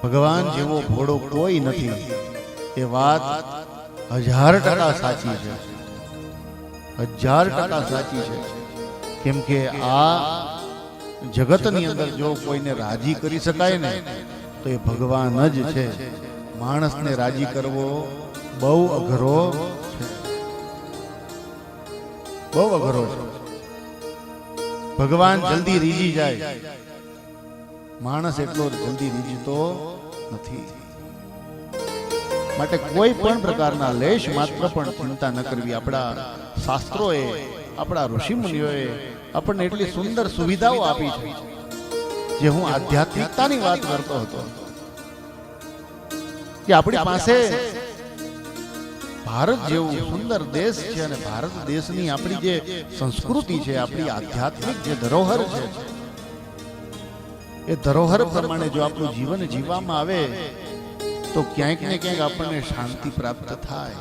ભગવાન જેવો ભોળો કોઈ નથી, એ વાત 1000% સાચી છે, 1000% સાચી છે. કેમ કે આ જગતની અંદર જો કોઈને રાજી કરી શકાય ને તો એ ભગવાન જ છે. માણસને રાજી કરવો બહુ અઘરો છે, બહુ અઘરો છે. ભગવાન જલ્દી રીઝી જાય, માણસ એટલો જલ્દી રીઝતો નથી. માટે કોઈ પણ પ્રકારના લેશ માત્ર પણ ચિંતા ન કરવી. આપણા શાસ્ત્રોએ, આપણા ઋષિ મુનિઓએ આપણને એટલી સુંદર સુવિધાઓ આપી છે. જે હું આધ્યાત્મિકતાની વાત કરતો હતો કે આપણી પાસે ભારત જેવું સુંદર દેશ છે, અને ભારત દેશની આપણી જે સંસ્કૃતિ છે, આપણી આધ્યાત્મિક જે ધરોહર છે, એ ધરોહર પ્રમાણે જો આપણું જીવન જીવવામાં આવે તો ક્યાંક ને ક્યાંક આપણને શાંતિ પ્રાપ્ત થાય.